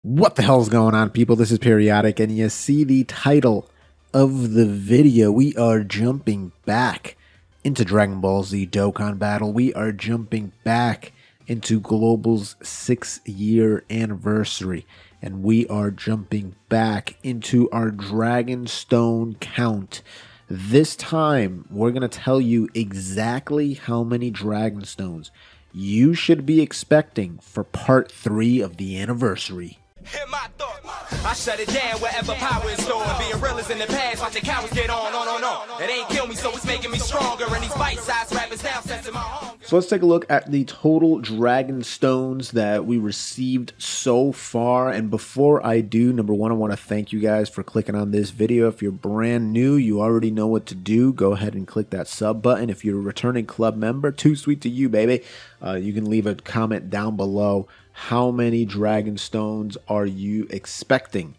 What the hell's going on, people? This is Periodic, and you see the title of the video. We are jumping back into Dragonball Z Dokkan Battle. We are jumping back into Global's 6-year anniversary, and we are jumping back into our Dragonstone count. This time, we're going to tell you exactly how many Dragonstones you should be expecting for part 3 of the anniversary. Hit my thought. I shut it down wherever power is stored. Being real is in the past, watch the cowards get on. It ain't kill me, so it's making me stronger. And these bite-sized rappers now sensing my home. So let's take a look at the total Dragon Stones that we received so far. And before I do, number one, I want to thank you guys for clicking on this video. If you're brand new, you already know what to do. Go ahead and click that sub button. If you're a returning club member, too sweet to you, baby. You can leave a comment down below. How many Dragon Stones are you expecting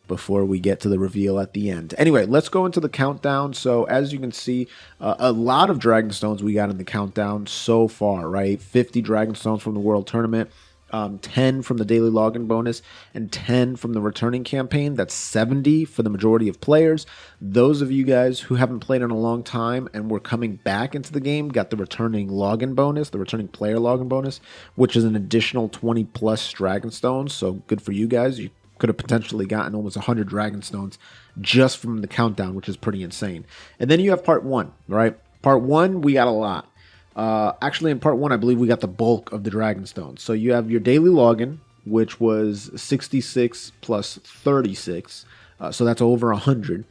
before we get to the reveal at the end? Anyway, let's go into the countdown. So as you can see, a lot of Dragon Stones we got in the countdown so far, right? 50 Dragon Stones from the World Tournament, 10 from the daily login bonus, and 10 from the returning campaign. That's 70 for the majority of players. Those of you guys who haven't played in a long time and were coming back into the game got the returning login bonus, the returning player login bonus, which is an additional 20 plus Dragon Stones. So good for you guys. You could have potentially gotten almost 100 Dragon Stones just from the countdown, which is pretty insane. And then you have part 1, right? Part 1, we got a lot. Actually, in part 1, I believe we got the bulk of the Dragon Stones. So you have your daily login, which was 66 plus 36. So that's over 100.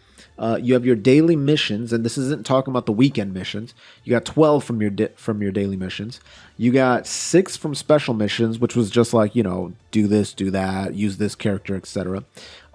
You have your daily missions, and this isn't talking about the weekend missions. You got 12 from your daily missions. You got 6 from special missions, which was just like, you know, do this, do that, use this character, etc.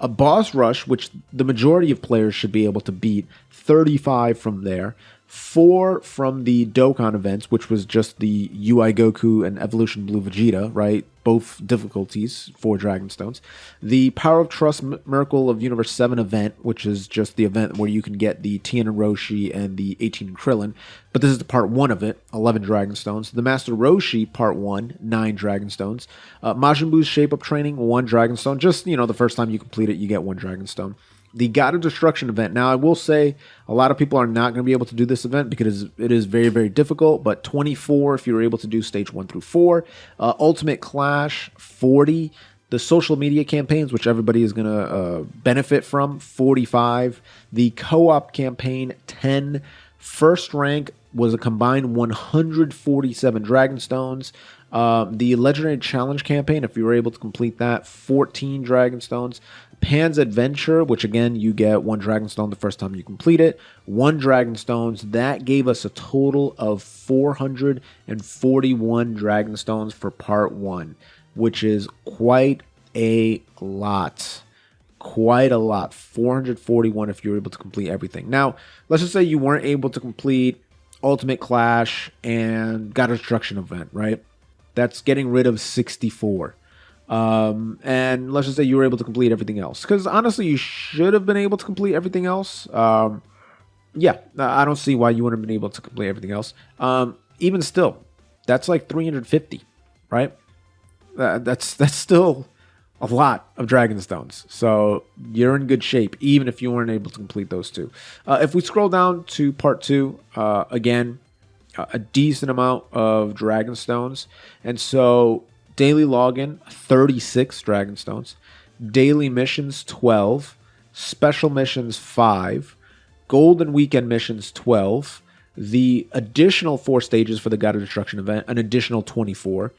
A boss rush, which the majority of players should be able to beat. 35 from there. 4 from the Dokkan events, which was just the UI Goku and Evolution Blue Vegeta, right? Both difficulties for Dragonstones. The Power of Trust Miracle of Universe 7 event, which is just the event where you can get the Tien and Roshi and the 18 Krillin. But this is the part 1 of it, 11 Dragonstones. The Master Roshi, part 1, 9 Dragonstones. Majin Buu's Shape Up Training, 1 Dragonstone. Just, you know, the first time you complete it, you get 1 Dragonstone. The God of Destruction event. Now, I will say a lot of people are not going to be able to do this event because it is very, very difficult, but 24 if you're able to do stage 1 through 4. Ultimate Clash, 40. The social media campaigns, which everybody is going to benefit from, 45. The co-op campaign, 10. First rank was a combined 147 Dragonstones. The Legendary Challenge campaign, if you were able to complete that, 14 Dragonstones. Pan's Adventure, which again, you get 1 Dragonstone the first time you complete it. 1 Dragonstones. That gave us a total of 441 Dragonstones for part 1, which is quite a lot. Quite a lot. 441 if you're able to complete everything. Now, let's just say you weren't able to complete Ultimate Clash and God of Destruction event, right? That's getting rid of 64. And let's just say you were able to complete everything else. Because honestly, you should have been able to complete everything else. Yeah, I don't see why you wouldn't have been able to complete everything else. Even still, that's like 350, right? That's still a lot of Dragonstones. So you're in good shape, even if you weren't able to complete those 2. If we scroll down to part 2, again, a decent amount of Dragonstones. And so daily login, 36 Dragonstones. Daily missions, 12. Special missions, 5. Golden weekend missions, 12. The additional 4 stages for the God of Destruction event, an additional 24.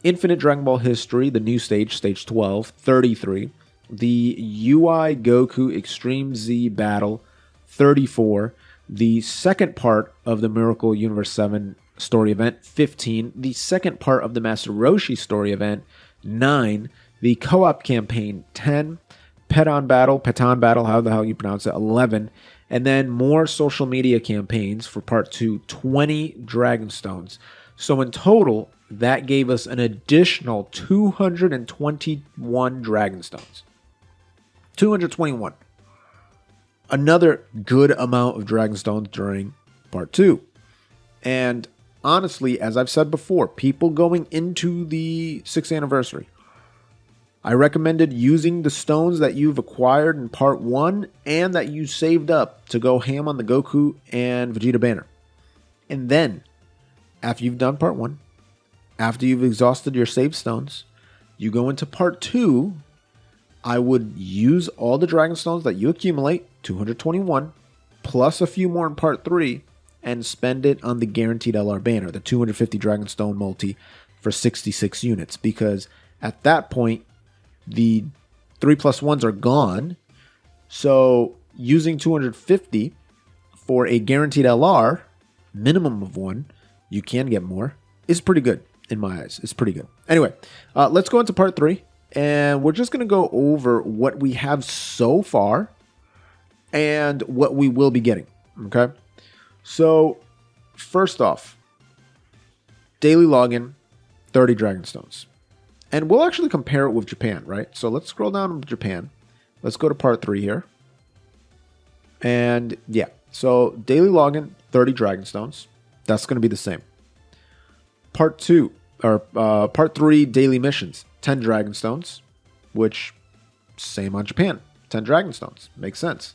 Infinite Dragon Ball History, the new stage, stage 12, 33. The UI Goku Extreme Z Battle, 34. The second part of the Miracle Universe 7 story event, 15. The second part of the Master Roshi story event, 9. The co-op campaign, 10. Peton Battle, how the hell you pronounce it, 11. And then more social media campaigns for part 2, 20 Dragonstones. So in total, that gave us an additional 221 Dragonstones. 221. Another good amount of Dragonstones during part 2. And honestly, as I've said before, people going into the 6th anniversary, I recommended using the stones that you've acquired in part 1 and that you saved up to go ham on the Goku and Vegeta banner. And then, after you've done part 1, after you've exhausted your save stones, you go into part 2. I would use all the Dragon Stones that you accumulate, 221, plus a few more in part 3, and spend it on the guaranteed LR banner, the 250 Dragon Stone multi for 66 units. Because at that point, the 3+1s are gone. So using 250 for a guaranteed LR, minimum of 1, you can get more, is pretty good in my eyes. It's pretty good. Anyway, let's go into part 3. And we're just going to go over what we have so far and what we will be getting. Okay. So first off, daily login, 30 Dragon Stones. And we'll actually compare it with Japan, right? So let's scroll down to Japan. Let's go to part 3 here. And yeah, so daily login, 30 Dragon Stones. That's going to be the same. Part 2, or part 3 daily missions, 10 Dragon Stones, which same on Japan, 10 Dragon Stones. Makes sense.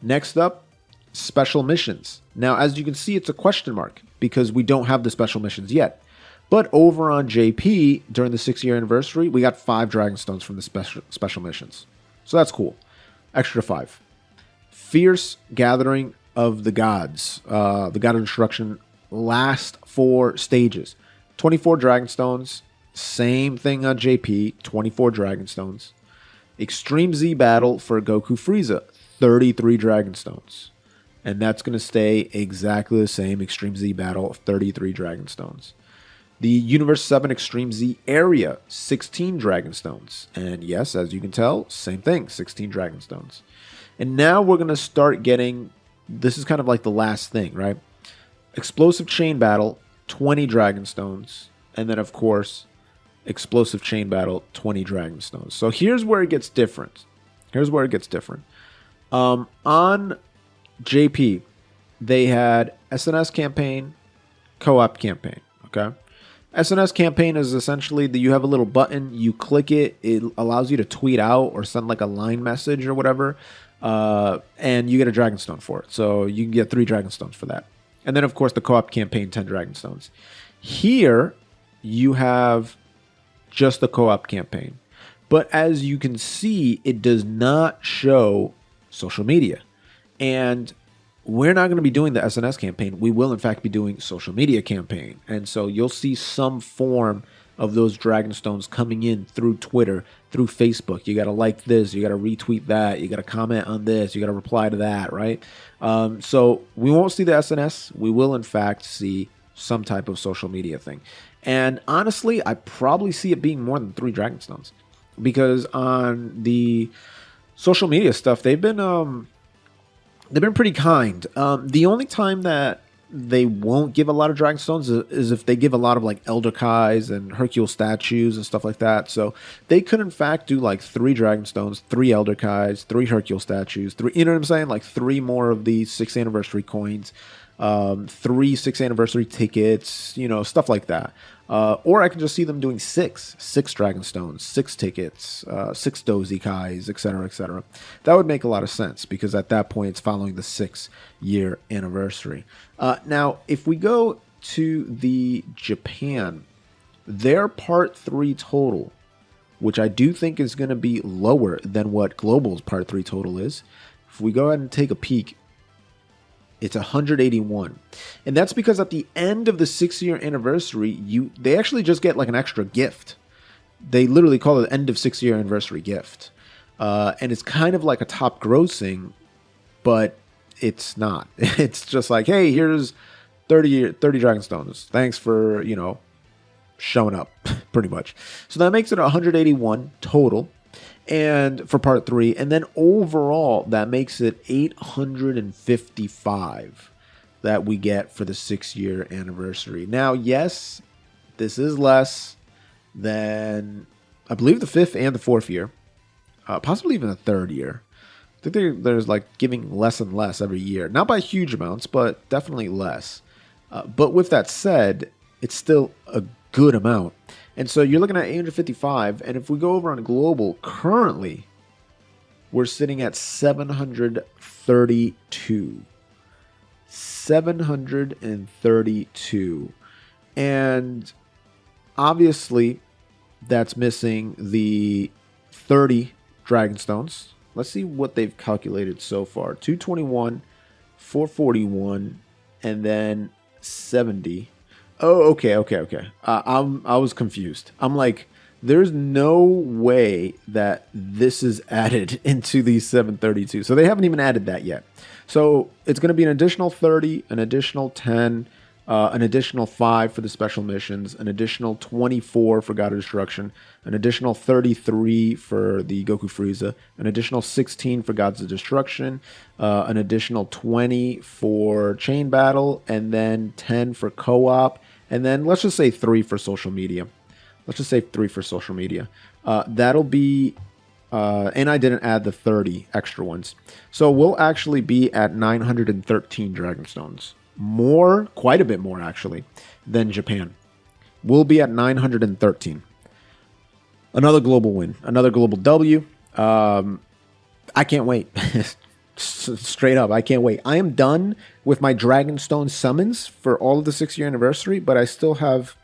Next up, special missions. Now, as you can see, it's a question mark because we don't have the special missions yet. But over on JP, during the 6-year anniversary, we got 5 Dragon Stones from the special missions. So that's cool. Extra 5. Fierce Gathering of the Gods. The God of Destruction, last 4 stages. 24 Dragon Stones. Same thing on JP, 24 Dragon Stones. Extreme Z Battle for Goku Frieza, 33 Dragon Stones. And that's going to stay exactly the same, Extreme Z Battle, 33 Dragon Stones. The Universe 7 Extreme Z Area, 16 Dragon Stones. And yes, as you can tell, same thing, 16 Dragon Stones. And now we're going to start getting, this is kind of like the last thing, right? Explosive Chain Battle, 20 Dragon Stones. And then, of course, Explosive Chain Battle, 20 Dragon Stones. So here's where it gets different. On JP, they had SNS campaign, co-op campaign, okay? SNS campaign is essentially that you have a little button, you click it, it allows you to tweet out or send like a line message or whatever, and you get a Dragon Stone for it. So you can get 3 Dragon Stones for that. And then, of course, the co-op campaign, 10 Dragon Stones. Here, you have just the co-op campaign. But as you can see, it does not show social media. And we're not going to be doing the SNS campaign. We will, in fact, be doing social media campaign. And so you'll see some form of those Dragon Stones coming in through Twitter, through Facebook. You got to like this. You got to retweet that. You got to comment on this. You got to reply to that, right? So we won't see the SNS. We will, in fact, see some type of social media thing. And honestly, I probably see it being more than 3 Dragon Stones. Because on the social media stuff, they've been pretty kind. The only time that they won't give a lot of Dragon Stones is if they give a lot of like Elder Kais and Hercule statues and stuff like that. So they could in fact do like 3 Dragon Stones, 3 Elder Kais, 3 Hercule statues, 3, you know what I'm saying? Like 3 more of the 6th anniversary coins, 3 6th anniversary tickets, you know, stuff like that. Or I can just see them doing 6 Dragon Stones, 6 tickets, 6 Dozy Kais, etc., etc. That would make a lot of sense because at that point it's following the 6-year anniversary. Now, if we go to the Japan, their Part 3 total, which I do think is going to be lower than what Global's Part 3 total is, if we go ahead and take a peek, it's 181. And that's because at the end of the 6-year anniversary, they actually just get like an extra gift. They literally call it the end of 6-year anniversary gift. And it's kind of like a top grossing, but it's not. It's just like, hey, here's 30 Dragon Stones. Thanks for, you know, showing up, pretty much. So that makes it 181 total. And for part 3, and then overall, that makes it 855 that we get for the 6-year anniversary. Now, yes, this is less than, I believe, the 5th and the 4th year, possibly even the 3rd year. I think there's like giving less and less every year. Not by huge amounts, but definitely less. But with that said, it's still a good amount. And so you're looking at 855. And if we go over on global, currently we're sitting at 732. 732. And obviously that's missing the 30 Dragonstones. Let's see what they've calculated so far. 221, 441, and then 70. Oh, okay. I was confused. I'm like, there's no way that this is added into these 732. So they haven't even added that yet. So it's going to be an additional 30, an additional 10, an additional 5 for the special missions, an additional 24 for God of Destruction, an additional 33 for the Goku Frieza, an additional 16 for Gods of Destruction, an additional 20 for Chain Battle, and then 10 for co-op, and then let's just say 3 for social media. Let's just say 3 for social media. That'll be, and I didn't add the 30 extra ones. So we'll actually be at 913 Dragonstones. More, quite a bit more actually, than Japan. We'll be at 913. Another global win, another global W. I can't wait. Straight up, I can't wait. I am done with my Dragonstone summons for all of the 6-year anniversary, but I still have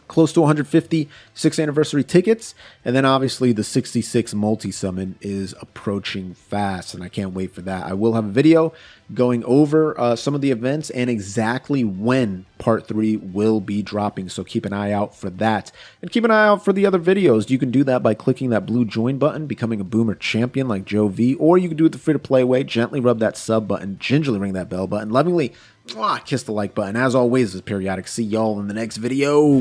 close to 150 6th anniversary tickets, and then obviously the 66 multi-summon is approaching fast, and I can't wait for that. I will have a video going over some of the events and exactly when part 3 will be dropping, so keep an eye out for that. And keep an eye out for the other videos. You can do that by clicking that blue join button, becoming a Boomer champion like Joe V, or you can do it the free-to-play way, gently rub that sub button, gingerly ring that bell button, lovingly kiss the like button. As always, this is Periodic. See y'all in the next video.